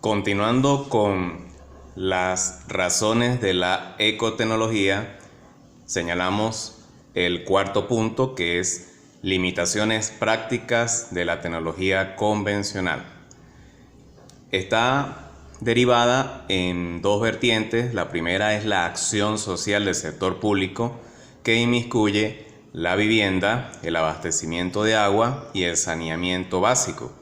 Continuando con las razones de la ecotecnología, señalamos el cuarto punto, que es limitaciones prácticas de la tecnología convencional. Está derivada en dos vertientes. La primera es la acción social del sector público, que inmiscuye la vivienda, el abastecimiento de agua y el saneamiento básico,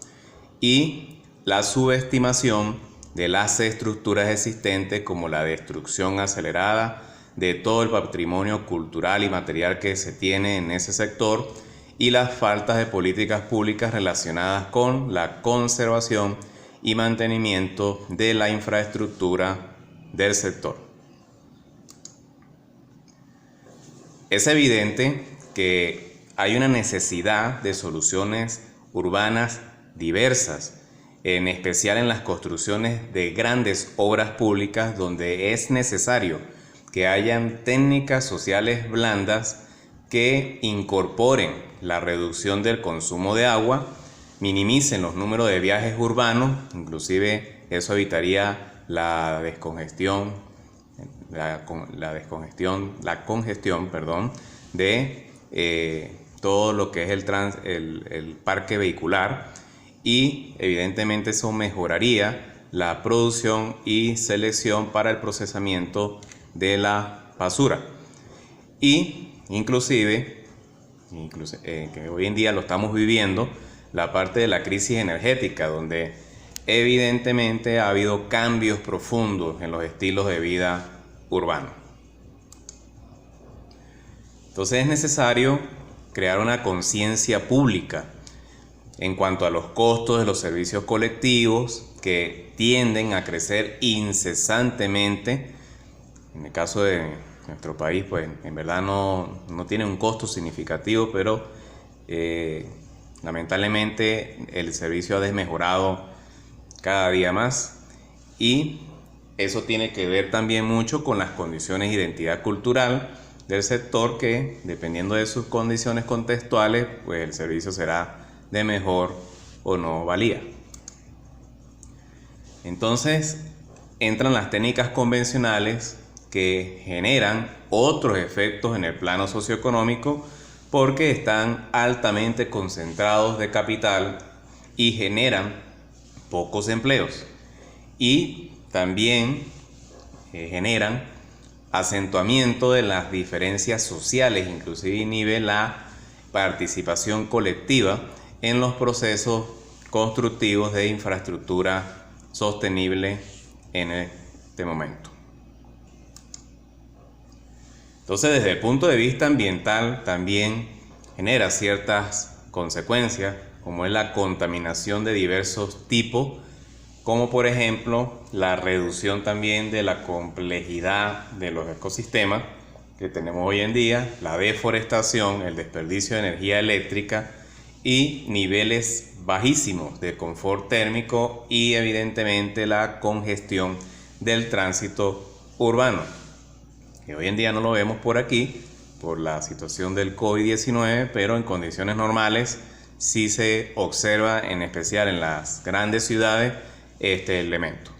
y la subestimación de las estructuras existentes, como la destrucción acelerada de todo el patrimonio cultural y material que se tiene en ese sector, y las faltas de políticas públicas relacionadas con la conservación y mantenimiento de la infraestructura del sector. Es evidente que hay una necesidad de soluciones urbanas diversas, en especial en las construcciones de grandes obras públicas, donde es necesario que hayan técnicas sociales blandas que incorporen la reducción del consumo de agua, minimicen los números de viajes urbanos. Inclusive eso evitaría la congestión de todo lo que es el parque vehicular, y evidentemente eso mejoraría la producción y selección para el procesamiento de la basura. Y inclusive que hoy en día lo estamos viviendo, la parte de la crisis energética, donde evidentemente ha habido cambios profundos en los estilos de vida urbanos. Entonces es necesario crear una conciencia pública en cuanto a los costos de los servicios colectivos, que tienden a crecer incesantemente. En el caso de nuestro país, pues en verdad no tiene un costo significativo, pero lamentablemente el servicio ha desmejorado cada día más, y eso tiene que ver también mucho con las condiciones de identidad cultural del sector, que dependiendo de sus condiciones contextuales, pues el servicio será de mejor o no valía. Entonces entran las técnicas convencionales, que generan otros efectos en el plano socioeconómico, porque están altamente concentrados de capital y generan pocos empleos, y también generan acentuamiento de las diferencias sociales, inclusive inhibe la participación colectiva en los procesos constructivos de infraestructura sostenible en este momento. Entonces, desde el punto de vista ambiental, también genera ciertas consecuencias, como es la contaminación de diversos tipos, como por ejemplo la reducción también de la complejidad de los ecosistemas que tenemos hoy en día, la deforestación, el desperdicio de energía eléctrica y niveles bajísimos de confort térmico, y evidentemente la congestión del tránsito urbano, que hoy en día no lo vemos por aquí por la situación del COVID-19, pero en condiciones normales sí se observa, en especial en las grandes ciudades, este elemento.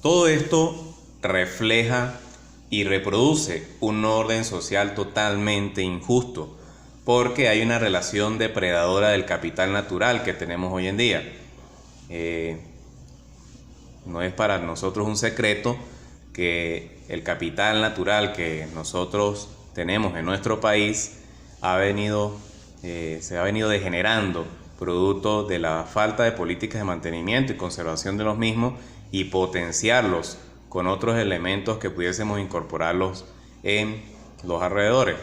Todo esto refleja y reproduce un orden social totalmente injusto, porque hay una relación depredadora del capital natural que tenemos hoy en día. No es para nosotros un secreto que el capital natural que nosotros tenemos en nuestro país se ha venido degenerando, producto de la falta de políticas de mantenimiento y conservación de los mismos, y potenciarlos con otros elementos que pudiésemos incorporarlos en los alrededores.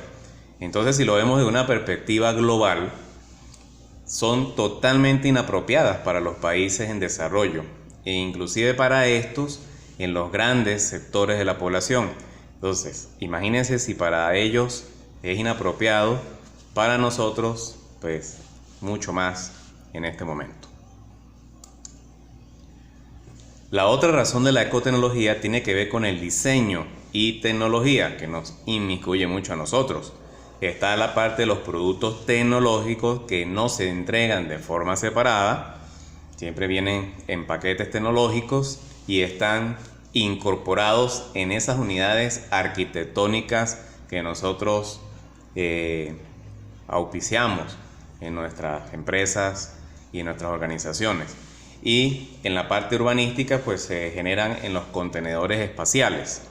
Entonces, si lo vemos de una perspectiva global, son totalmente inapropiadas para los países en desarrollo, e inclusive para estos en los grandes sectores de la población. Entonces, imagínense si para ellos es inapropiado, para nosotros, pues mucho más en este momento. La otra razón de la ecotecnología tiene que ver con el diseño y tecnología, que nos inmiscuye mucho a nosotros. está la parte de los productos tecnológicos que no se entregan de forma separada, siempre vienen en paquetes tecnológicos y están incorporados en esas unidades arquitectónicas que nosotros auspiciamos en nuestras empresas y en nuestras organizaciones. Y en la parte urbanística pues se generan en los contenedores espaciales,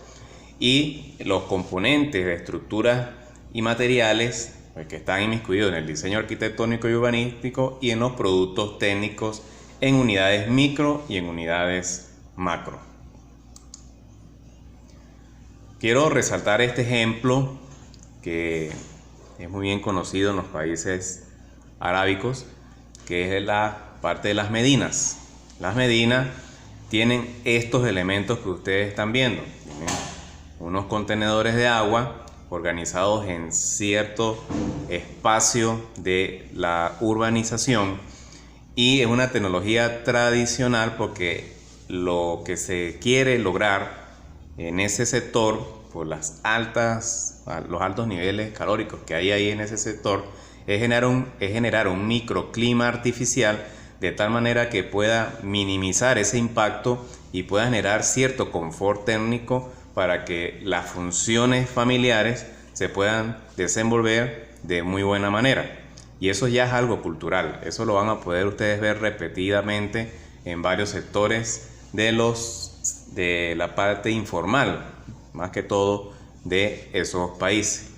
y los componentes de estructuras y materiales pues, que están inmiscuidos en el diseño arquitectónico y urbanístico y en los productos técnicos en unidades micro y en unidades macro. Quiero resaltar este ejemplo que es muy bien conocido en los países arábicos, que es la parte de las medinas. Las medinas tienen estos elementos que ustedes están viendo. Tienen unos contenedores de agua organizados en cierto espacio de la urbanización, y es una tecnología tradicional porque lo que se quiere lograr en ese sector, por los altos niveles calóricos que hay ahí en ese sector, es generar un microclima artificial de tal manera que pueda minimizar ese impacto y pueda generar cierto confort técnico para que las funciones familiares se puedan desenvolver de muy buena manera. Y eso ya es algo cultural, eso lo van a poder ustedes ver repetidamente en varios sectores de la parte informal, más que todo de esos países.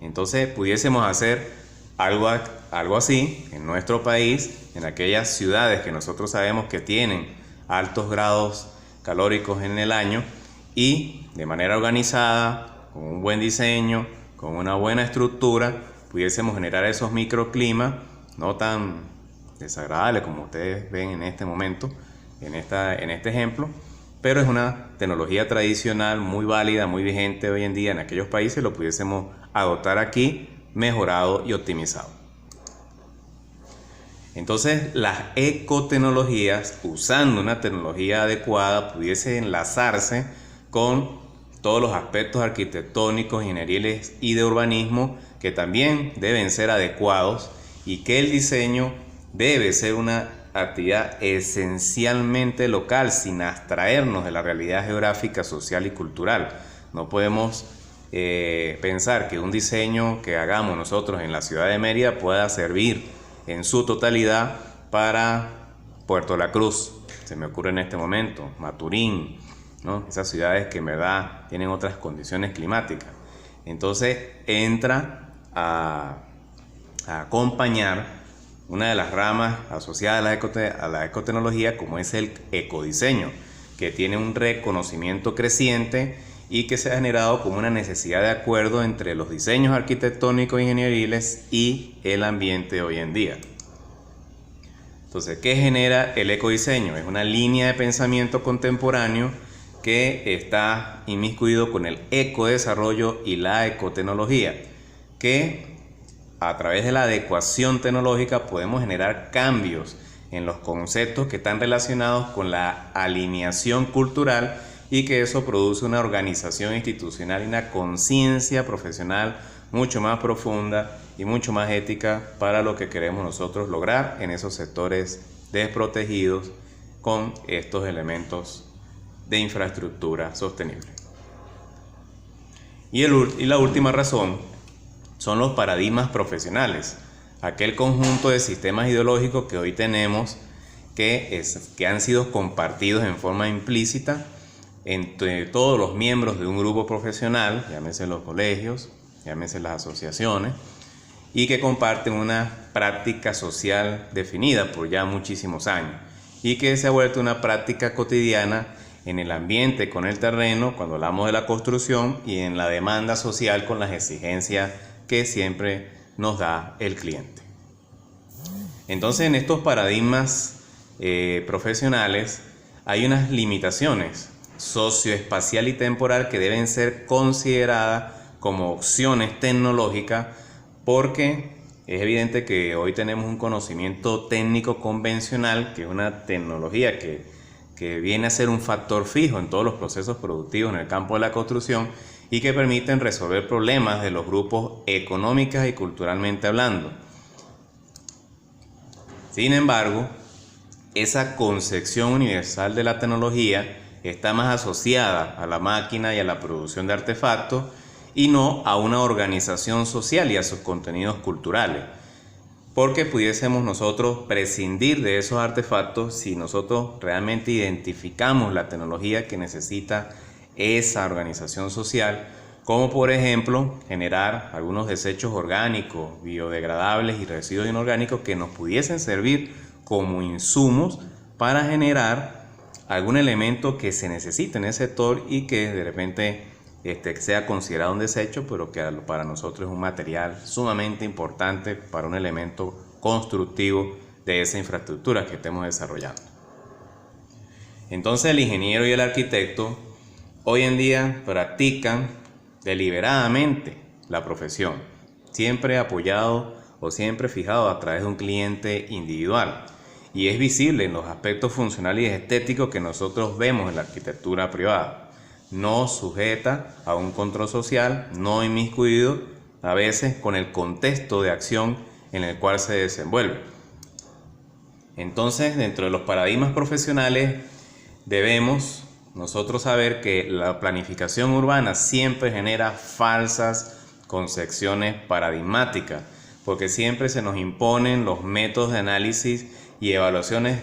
Entonces pudiésemos hacer algo así en nuestro país, en aquellas ciudades que nosotros sabemos que tienen altos grados calóricos en el año, y de manera organizada, con un buen diseño, con una buena estructura, pudiésemos generar esos microclimas no tan desagradables como ustedes ven en este momento, en este ejemplo, pero es una tecnología tradicional muy válida, muy vigente hoy en día en aquellos países. Lo pudiésemos adoptar aquí, mejorado y optimizado. Entonces, las ecotecnologías, usando una tecnología adecuada, pudiese enlazarse con todos los aspectos arquitectónicos, ingenieriles y de urbanismo que también deben ser adecuados, y que el diseño debe ser una actividad esencialmente local, sin abstraernos de la realidad geográfica, social y cultural. No podemos pensar que un diseño que hagamos nosotros en la ciudad de Mérida pueda servir en su totalidad para Puerto La Cruz, se me ocurre en este momento, Maturín, ¿no? Esas ciudades que en verdad tienen otras condiciones climáticas. Entonces entra a acompañar una de las ramas asociadas a la ecotecnología, como es el ecodiseño, que tiene un reconocimiento creciente y que se ha generado como una necesidad de acuerdo entre los diseños arquitectónicos, ingenieriles y el ambiente hoy en día. Entonces, ¿qué genera el ecodiseño? Es una línea de pensamiento contemporáneo que está inmiscuido con el ecodesarrollo y la ecotecnología, que a través de la adecuación tecnológica podemos generar cambios en los conceptos que están relacionados con la alineación cultural, y que eso produce una organización institucional y una conciencia profesional mucho más profunda y mucho más ética para lo que queremos nosotros lograr en esos sectores desprotegidos con estos elementos de infraestructura sostenible. Y la última razón son los paradigmas profesionales, aquel conjunto de sistemas ideológicos que hoy tenemos que han sido compartidos en forma implícita entre todos los miembros de un grupo profesional, llámese los colegios, llámese las asociaciones, y que comparten una práctica social definida por ya muchísimos años, y que se ha vuelto una práctica cotidiana en el ambiente con el terreno, cuando hablamos de la construcción, y en la demanda social con las exigencias que siempre nos da el cliente. Entonces, en estos paradigmas profesionales hay unas limitaciones socioespacial y temporal que deben ser consideradas como opciones tecnológicas, porque es evidente que hoy tenemos un conocimiento técnico convencional, que es una tecnología que viene a ser un factor fijo en todos los procesos productivos en el campo de la construcción, y que permiten resolver problemas de los grupos económicas y culturalmente hablando. Sin embargo, esa concepción universal de la tecnología está más asociada a la máquina y a la producción de artefactos y no a una organización social y a sus contenidos culturales, porque pudiésemos nosotros prescindir de esos artefactos si nosotros realmente identificamos la tecnología que necesita esa organización social, como por ejemplo generar algunos desechos orgánicos, biodegradables y residuos inorgánicos que nos pudiesen servir como insumos para generar algún elemento que se necesite en ese sector y que de repente sea considerado un desecho, pero que para nosotros es un material sumamente importante para un elemento constructivo de esa infraestructura que estemos desarrollando. Entonces el ingeniero y el arquitecto hoy en día practican deliberadamente la profesión, siempre apoyado o siempre fijado a través de un cliente individual, y es visible en los aspectos funcionales y estéticos que nosotros vemos en la arquitectura privada. No sujeta a un control social, no inmiscuido a veces con el contexto de acción en el cual se desenvuelve. Entonces, dentro de los paradigmas profesionales debemos nosotros saber que la planificación urbana siempre genera falsas concepciones paradigmáticas, porque siempre se nos imponen los métodos de análisis y evaluaciones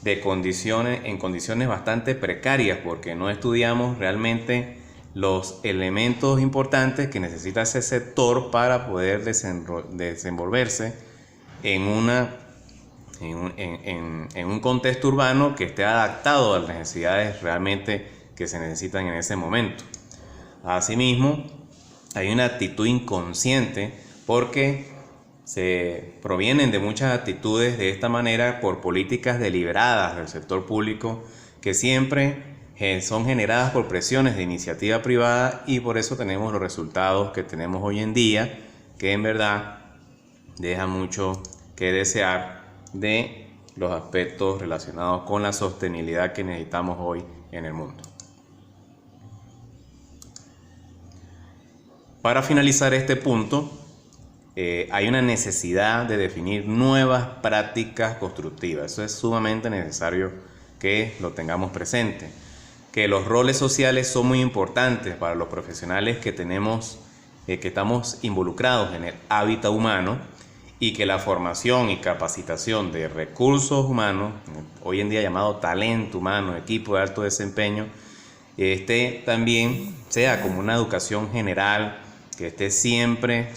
de condiciones bastante precarias, porque no estudiamos realmente los elementos importantes que necesita ese sector para poder desenvolverse en un contexto urbano que esté adaptado a las necesidades realmente que se necesitan en ese momento. Asimismo, hay una actitud inconsciente porque se provienen de muchas actitudes de esta manera por políticas deliberadas del sector público que siempre son generadas por presiones de iniciativa privada, y por eso tenemos los resultados que tenemos hoy en día, que en verdad deja mucho que desear de los aspectos relacionados con la sostenibilidad que necesitamos hoy en el mundo. Para finalizar este punto, hay una necesidad de definir nuevas prácticas constructivas. Eso es sumamente necesario que lo tengamos presente. Que los roles sociales son muy importantes para los profesionales que estamos involucrados en el hábitat humano, y que la formación y capacitación de recursos humanos, hoy en día llamado talento humano, equipo de alto desempeño, también sea como una educación general, que esté siempre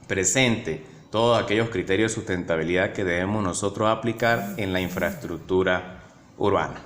presente todos aquellos criterios de sustentabilidad que debemos nosotros aplicar en la infraestructura urbana.